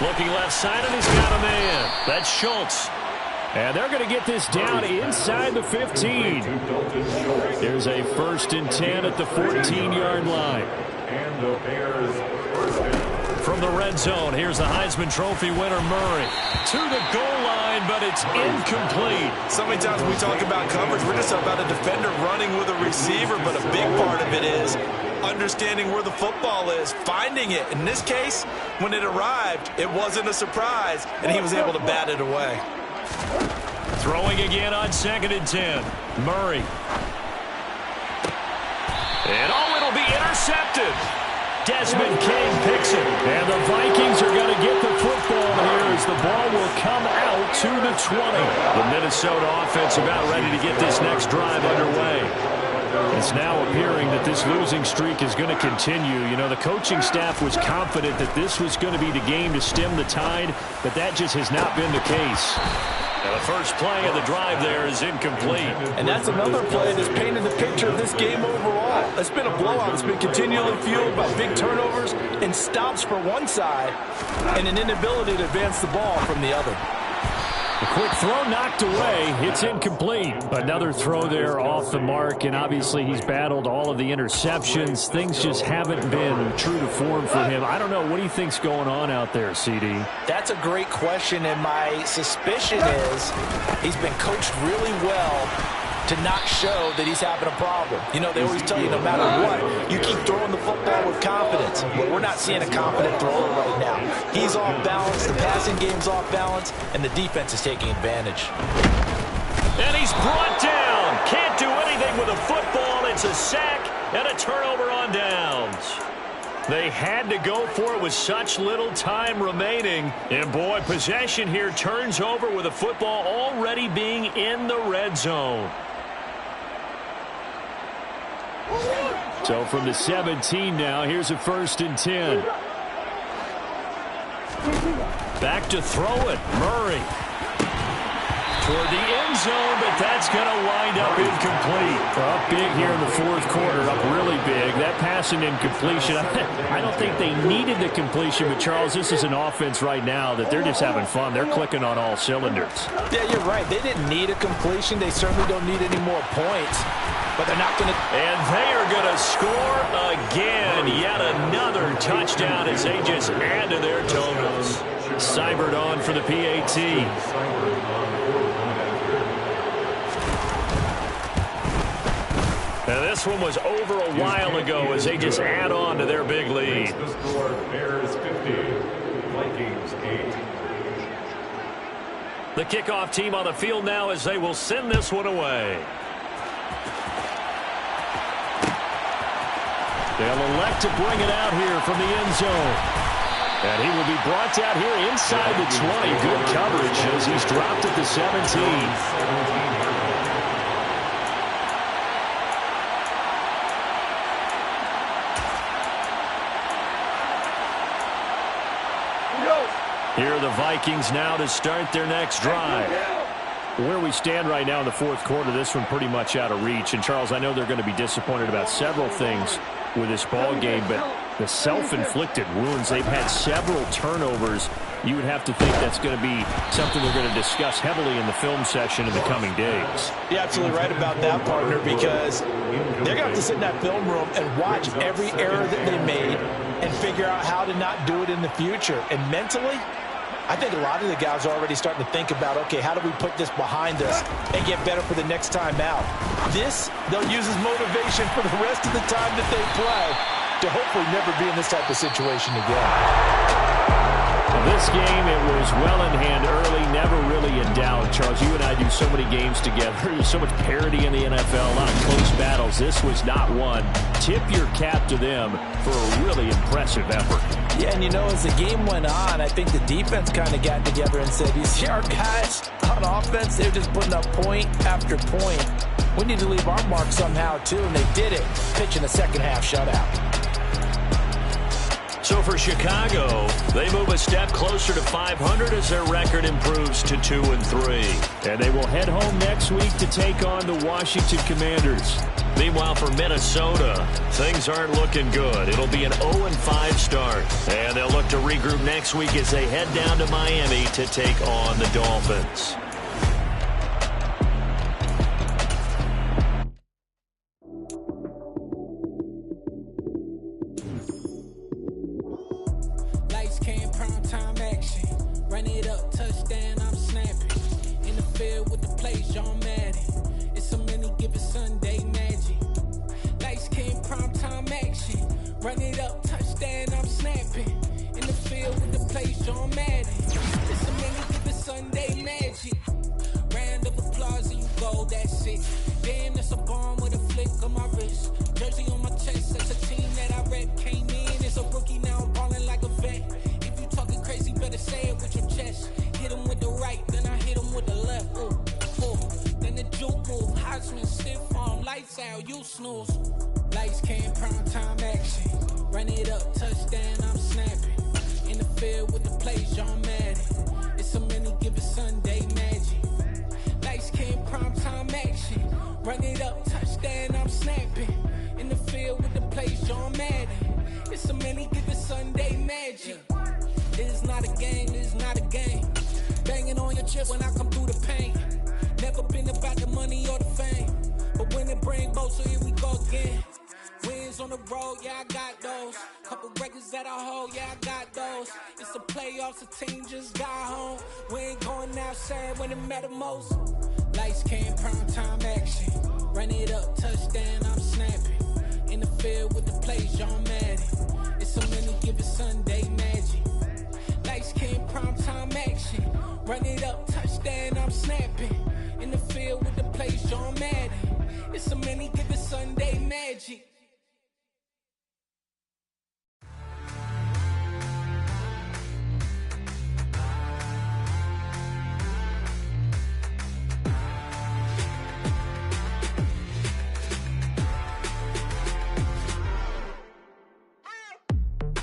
Looking left side, and he's got a man. That's Schultz. And they're going to get this down inside the 15. Here's a 1st and 10 at the 14-yard line. And the Bears first down. From the red zone, here's the Heisman Trophy winner, Murray. To the goal line, but it's incomplete. So many times when we talk about coverage, we're just about a defender running with a receiver, but a big part of it is understanding where the football is, finding it. In this case, when it arrived, it wasn't a surprise, and he was able to bat it away. Throwing again on 2nd and 10. Murray. And it'll be intercepted. Desmond King picks it. And the Vikings are going to get the football here as the ball will come out to the 20. The Minnesota offense about ready to get this next drive underway. It's now appearing that this losing streak is going to continue. You know, the coaching staff was confident that this was going to be the game to stem the tide, but that just has not been the case. And the first play of the drive there is incomplete. And that's another play that's painted the picture of this game overall. It's been a blowout. It's been continually fueled by big turnovers and stops for one side and an inability to advance the ball from the other. A quick throw knocked away. It's incomplete. Another throw there off the mark, and obviously he's battled all of the interceptions. Things just haven't been true to form for him. I don't know. What do you think's going on out there, CD? That's a great question, and my suspicion is he's been coached really well to not show that he's having a problem. You know, they always tell you no matter what, you keep throwing the football with confidence. But we're not seeing a confident thrower right now. He's off balance, the passing game's off balance, and the defense is taking advantage. And he's brought down. Can't do anything with a football. It's a sack and a turnover on downs. They had to go for it with such little time remaining. And, boy, possession here turns over with a football already being in the red zone. So from the 17 now, here's a 1st and 10. Back to throw it. Murray. Toward the end zone, but that's going to wind up incomplete. Up big here in the 4th quarter, up really big. That pass and incompletion, I don't think they needed the completion, but Charles, this is an offense right now that they're just having fun. They're clicking on all cylinders. Yeah, you're right. They didn't need a completion. They certainly don't need any more points, but they're not going to. And they are going to score again. Yet another touchdown as they just add to their totals. Seibert on for the PAT. Now this one was over a while ago as they just add on to their big lead. The score, Bears 50, Vikings 8. The kickoff team on the field now as they will send this one away. They'll elect to bring it out here from the end zone. And he will be brought out here inside the 20. Good coverage as he's dropped at the 17. Here are the Vikings now to start their next drive. Where we stand right now in the 4th quarter, this one pretty much out of reach. And, Charles, I know they're going to be disappointed about several things with this ball game, but the self-inflicted wounds, they've had several turnovers. You would have to think that's going to be something they're going to discuss heavily in the film session in the coming days. You're absolutely right about that, partner, because they're going to have to sit in that film room and watch every error that they made and figure out how to not do it in the future. And mentally, I think a lot of the guys are already starting to think about, okay, how do we put this behind us and get better for the next time out? This, they'll use as motivation for the rest of the time that they play to hopefully never be in this type of situation again. And This game, it was well in hand early, never really in doubt. Charles, you and I do so many games together. There's so much parity in the NFL, a lot of close battles. This was not one. Tip your cap to them for a really impressive effort. Yeah, and as the game went on, I think the defense kind of got together and said, you see our guys on offense, they're just putting up point after point. We need to leave our mark somehow, too, and they did it, pitching a second-half shutout. So for Chicago, they move a step closer to 500 as their record improves to 2-3. And they will head home next week to take on the Washington Commanders. Meanwhile, for Minnesota, things aren't looking good. It'll be an 0-5 start. And they'll look to regroup next week as they head down to Miami to take on the Dolphins. Run it up, touchdown, I'm snapping. In the field with the plays, John Madden. It's a minute, give it Sunday magic. Round of applause and you go, that's it. Damn, that's a bomb with a flick on my wrist. Jersey on my chest, that's a team that I rep. Came in as a rookie, now I'm balling like a vet. If you talking crazy, better say it with your chest. Hit him with the right, then I hit him with the left. Ooh, ooh. Then the juke move, Heisman, stiff arm, lights out, you snooze. Lights came, prime time action. Run it up, touchdown, I'm snapping. In the field with the plays, John Madden. It's a mini, give it Sunday magic. Lights came, prime time action. Run it up, touchdown, I'm snapping. In the field with the plays, John Madden. It's a mini, give it Sunday magic. This is not a game, this is not a game. Banging on your chest when I come through the pain. Never been about the money or the fame. But when it bring both, so here we go again. Wins on the road, yeah, I got those. Couple records that I hold, yeah, I got those. It's the playoffs, the team just got home. We ain't going outside when it matter most. Lights came, prime time action. Run it up, touchdown, I'm snapping. In the field with the plays, John Madden. It's a mini, give it Sunday magic. Lights came, prime time action. Run it up, touchdown, I'm snapping. In the field with the plays, John Madden. It's a mini, give it Sunday magic.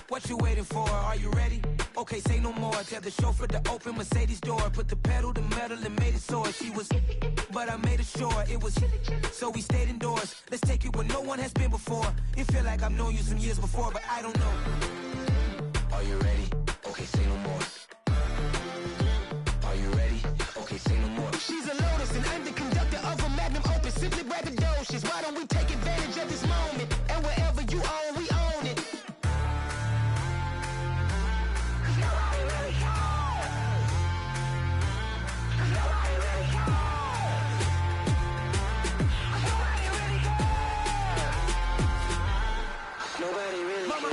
What you waiting for? Are you ready? Okay, say no more. Tell the chauffeur to open Mercedes door. Put the pedal to metal and made it soar. She was, but I made it sure it was. So we stayed indoors. Let's take it where no one has been before. It feel like I've known you some years before, but I don't know. Are you ready? Okay, say no more. Are you ready? Okay, say no more. She's a Lotus and I'm the conductor of a Magnum Opus. Simply braggadocious. Why don't we take advantage of this moment? And wherever you own, we own it.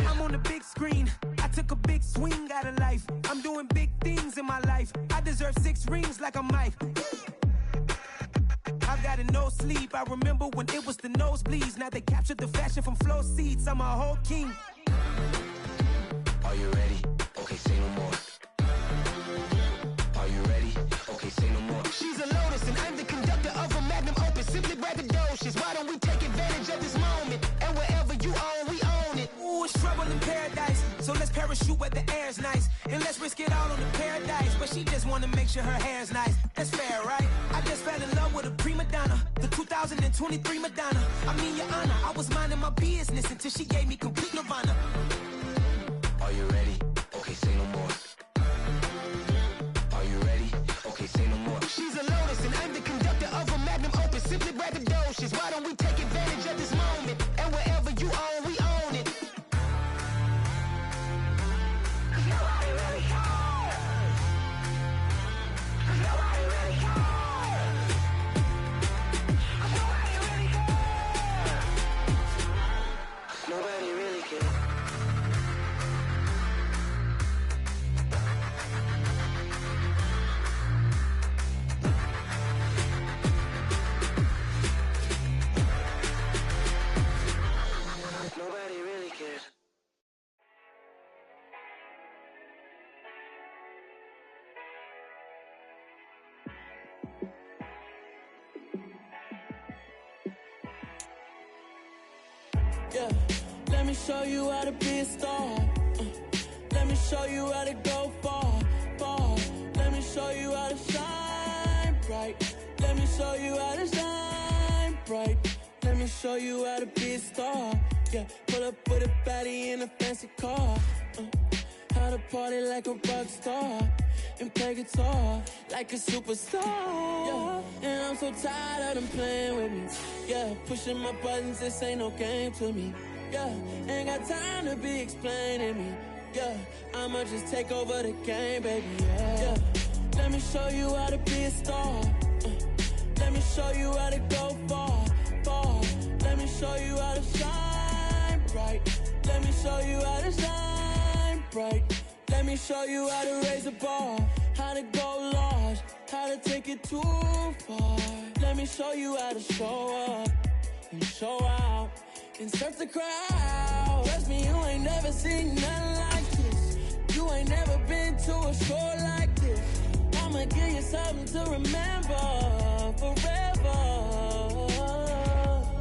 I'm on the big screen. I took a big swing out of life. I'm doing big things in my life. I deserve 6 rings like a Mike. I've got a no sleep. I remember when it was the nosebleeds. Now they captured the fashion from flow seats. I'm a whole king. Are you ready? Okay, say no more. Are you ready? Okay, say no more. She's a Lotus and I'm the conductor of a Magnum Opus. Simply braggadocious. Why don't we take advantage of this moment? And wherever you own, we own it. Ooh, it's trouble in paradise. So let's parachute where the air's nice. And let's risk it all on the paradise. But she just wanna make sure her hair's nice. That's fair, right? I just fell in love with a prima donna. The 2023 Madonna. I mean, your honor, I was minding my business until she gave me complete nirvana. Are you ready? Okay, say no more. Are you ready? Okay, say no more. She's a Lotus and I'm the conductor of a Magnum Opus. Simply braggadocious. Why don't we take advantage of this moment? And wherever you own, we own it. Nobody really cares. Nobody really cares. Nobody really cares. Nobody really cares. Yeah, let me show you how to be a star. Let me show you how to go far, far. Let me show you how to shine bright. Let me show you how to shine bright. Let me show you how to be a star. Yeah, pull up with a baddie in a fancy car. How to party like a rock star and play guitar like a superstar. Yeah, and I'm so tired of them playing with me. Yeah, pushing my buttons, this ain't no game to me. Yeah, ain't got time to be explaining me. Yeah, I'ma just take over the game, baby. Yeah, let me show you how to be a star. Let me show you how to go far, far. Let me show you how to shine bright. Let me show you how to shine bright. Let me show you how to raise a bar, how to go large, how to take it too far. Let me show you how to show up and show out and surf the crowd. Trust me, you ain't never seen nothing like this. You ain't never been to a show like this. I'ma give you something to remember forever.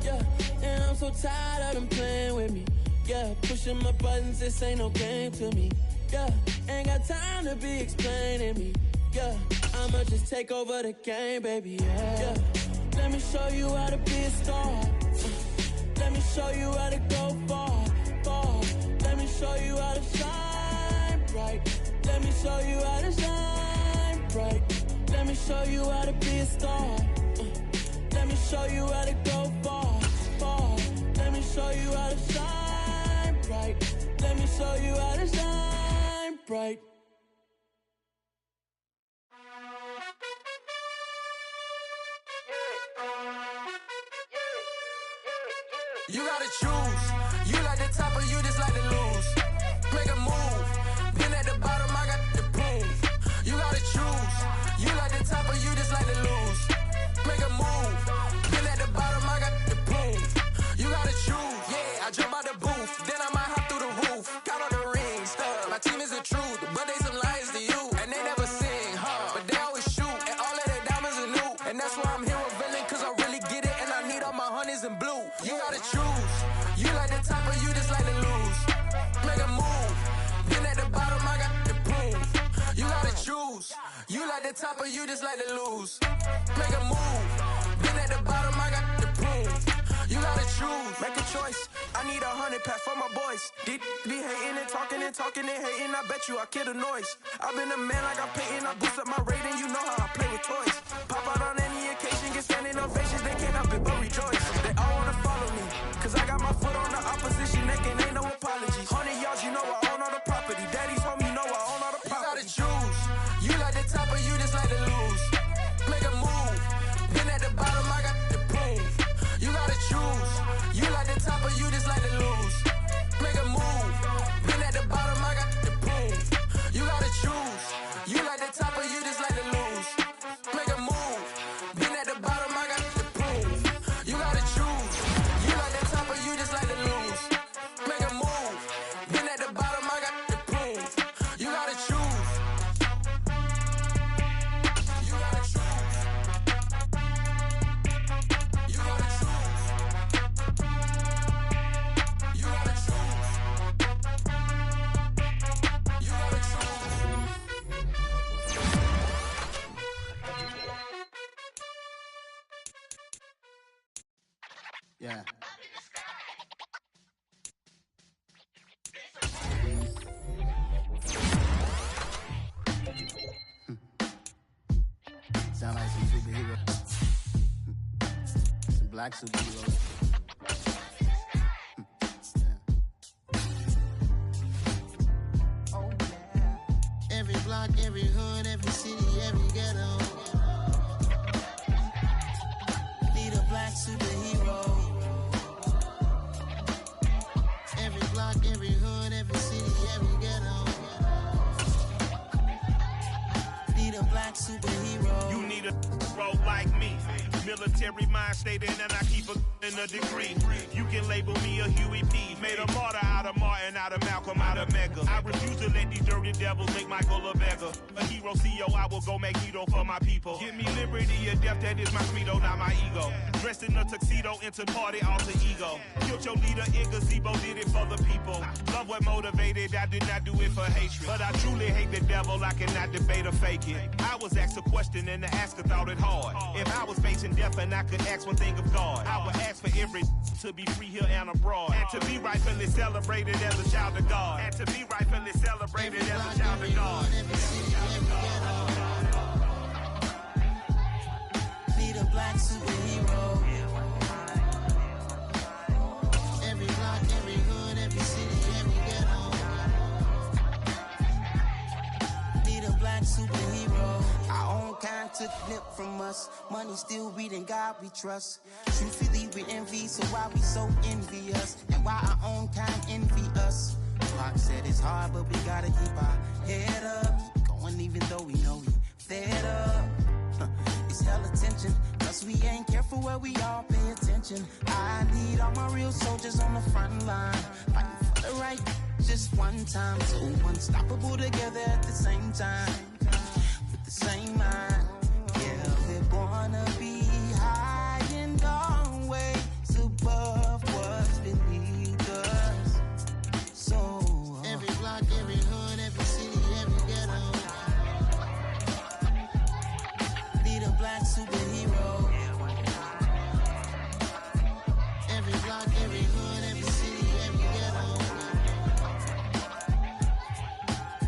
Yeah, and I'm so tired of them playing with me. Yeah, pushing my buttons, this ain't no game to me. Yeah, ain't got time to be explaining me. Yeah, I'ma just take over the game, baby. Yeah, let me show you how to be a star. Let me show you how to go far, far. Let me show you how to shine bright. Let me show you how to shine bright. Let me show you how to be a star. Let me show you how to go far, far. Let me show you how to shine bright. Let me show you how to shine bright. You gotta choose. You like the top or you just like to lose. Make a move. Been at the bottom, I got the proof. You gotta choose. You like the top or you just like to lose. Make a move. Been at the bottom, I got the proof. You gotta choose. Yeah, I jump out the booth. Then I might hop through the roof. Count on the rings. My team is the truth, but they some liars to you. And they never sing, but they always shoot. And all of their diamonds are new. And that's why I'm here with villain, cause I really get it. And I need all my honeys in blue. You gotta choose. You like the top or you just like to lose. Make a move. Been at the bottom, I got the proof. You gotta choose. You like the top or you just like to lose. Make a move. Been at the bottom, I got the proof. You gotta choose. Make a choice. I need 100 pack for my boys. Be hating and talking and talking and hating. I bet you I kill the noise. I've been a man like I'm Peyton. I boost up my rating. You know how I play with toys. Pop out on any occasion, get standing ovations. They can't help it but rejoice. They all wanna follow me, cause I got my foot on the opposition neck and ain't no apologies. 100 yards, you know I own all the property. Daddy's home, you know I own all the property. You gotta choose. You like the top or you just like to lose. Make a move. Been at the bottom, I got the proof. You gotta choose. You like the top or you just like to lose. Make a move. Been at the bottom, I got the proof. You gotta choose. You like the top or you just like to lose. Make a move. Been at the bottom, I got the proof. You gotta choose. You like the top or you just like to lose. Make a move. Been at the bottom, I got the proof. You gotta choose. You gotta choose. You gotta choose. You gotta choose. You gotta choose. Yeah. Sound like some superheroes. Some black superheroes. Oh, yeah. Every block, every hood, every city, every ghetto. Need a black superhero. Every block, every hood, every city, every ghetto. Need a black superhero. You need a bro like me. Military mind state in and I keep a holding a degree. You can label me a Huey P. Made a martyr out of Martin, out of Malcolm, out of Mega. I refuse to let these dirty devils make Michael a beggar. A hero CEO, I will go Magneto for my people. Give me liberty or death, that is my credo, not my ego. Dressed in a tuxedo, into party, alter ego. Killed your leader in gazebo, did it for the people. Love what motivated, I did not do it for hatred. But I truly hate the devil, I cannot debate or fake it. I was asked a question and the asker thought it hard. If I was facing death and I could ask one thing of God, I would ask for every to be free here and abroad. And to be rightfully celebrated as a child of God. And to be rightfully celebrated as a child of God. Need a black superhero. Every block, every hood, every city, every ghetto. Need a black superhero. Our own kind took nip from us. Money still reading God we trust. Truthfully we envy, so why we so envious? And why our own kind envy us? Pac said it's hard, but we gotta keep our head up. Going even though we know we fed up. It's hell attention, cause we ain't careful where we all pay attention. I need all my real soldiers on the front line, fighting for the right just one time. So unstoppable together at the same time, with the same mind. Yeah, we're gonna be high and always above what's beneath us. So every block, every hood, every city, every ghetto. Need a black superhero. Every block, every hood, every city, every ghetto.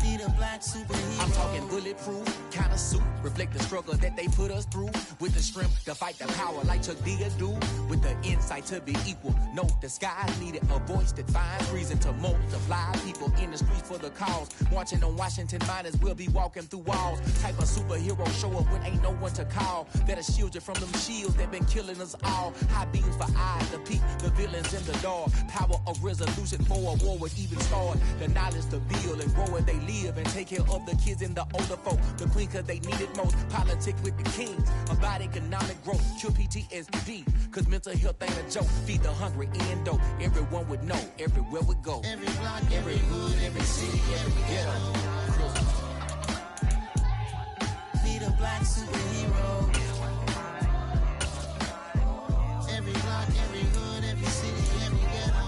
Need a black superhero. I'm talking bulletproof kind of suit, reflect the struggle that they put us through, with the strength to fight the power like Chuck D do, with the insight to be equal. No, the skies needed a voice that finds reason to multiply people in the streets for the cause. Marching on Washington, might as well be walking through walls. Type of superhero show up when ain't no one to call. That'll shield you from them shields that been killing us all. High beams for eyes to peek the villains in the dark. Power of resolution for a war would even start. The knowledge to build and grow where they live and take care of the kids and the older folk. The queen cause they need it most. Politics with the kings. About economic growth. Cure PTSD. Cause mental health ain't a joke. Feed the hungry and dope. Everyone would know. Everywhere we go. Every block, every hood, every city, every ghetto. Need a black superhero. Every block, every hood, every city, every ghetto.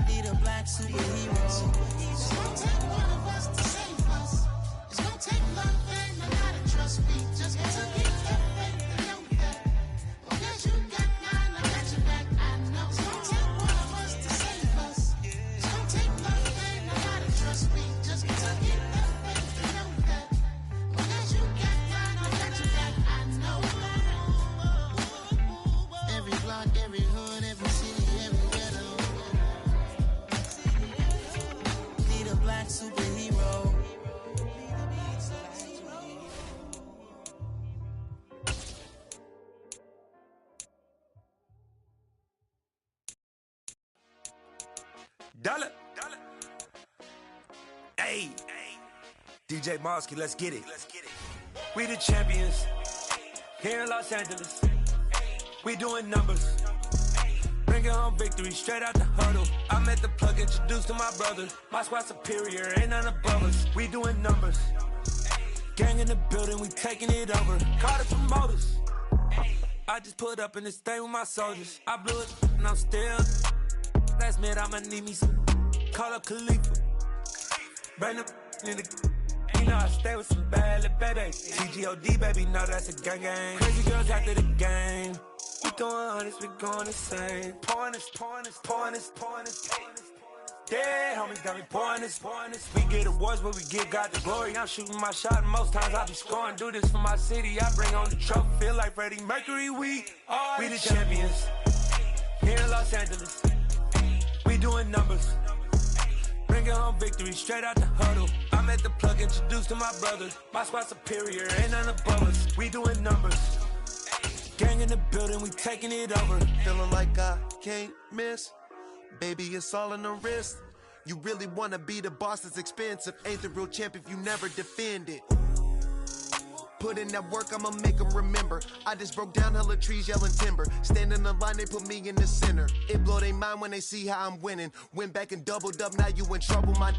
Need a black superhero. It's gonna take one of us to save us. It's gonna take love and a lot of trust. We just got to keep that faith and know that. Because you got mine, I got your back. I know. It's gonna take one of us to save us. It's gonna take love and a lot of trust. We just got to keep that faith and know that. Because you got mine, I got your back. I know. Every block, every hood, every city, every ghetto. Need a black superhero. Dollar. Hey. DJ Mosky, let's get it. We the champions here in Los Angeles. We doing numbers. Bringing home victory straight out the huddle. I'm at the plug, introduced to my brother. My squad superior, ain't none above us. We doing numbers. Gang in the building, we taking it over. Call the promoters. I just put up in this thing with my soldiers. I blew it and I'm still. Last minute, I'ma need me some. Call up Khalifa. Bring them in the. You know I stay with some bad little baby. TGOD, baby, know that's a gang gang. Crazy girls after the game. We throwing hundreds, we going insane. Pouring this. Yeah, homies got me pouring this. We get awards, but we give God the glory. I'm shooting my shot, and most times I be scoring. Do this for my city, I bring on the trophy. Feel like Freddie Mercury, we the champions. Here in Los Angeles. We doing numbers. Bringing home victory straight out the huddle. I'm at the plug, introduced to my brothers. My squad superior, ain't none above us. We doing numbers. Gang in the building, we taking it over. Feeling like I can't miss. Baby, it's all in the wrist. You really wanna be the boss, it's expensive. Ain't the real champ if you never defend it. Put in that work, I'ma make them remember. I just broke down hella trees, yelling timber. Stand in the line, they put me in the center. It blow their mind when they see how I'm winning. Went back and doubled up, now you in trouble, my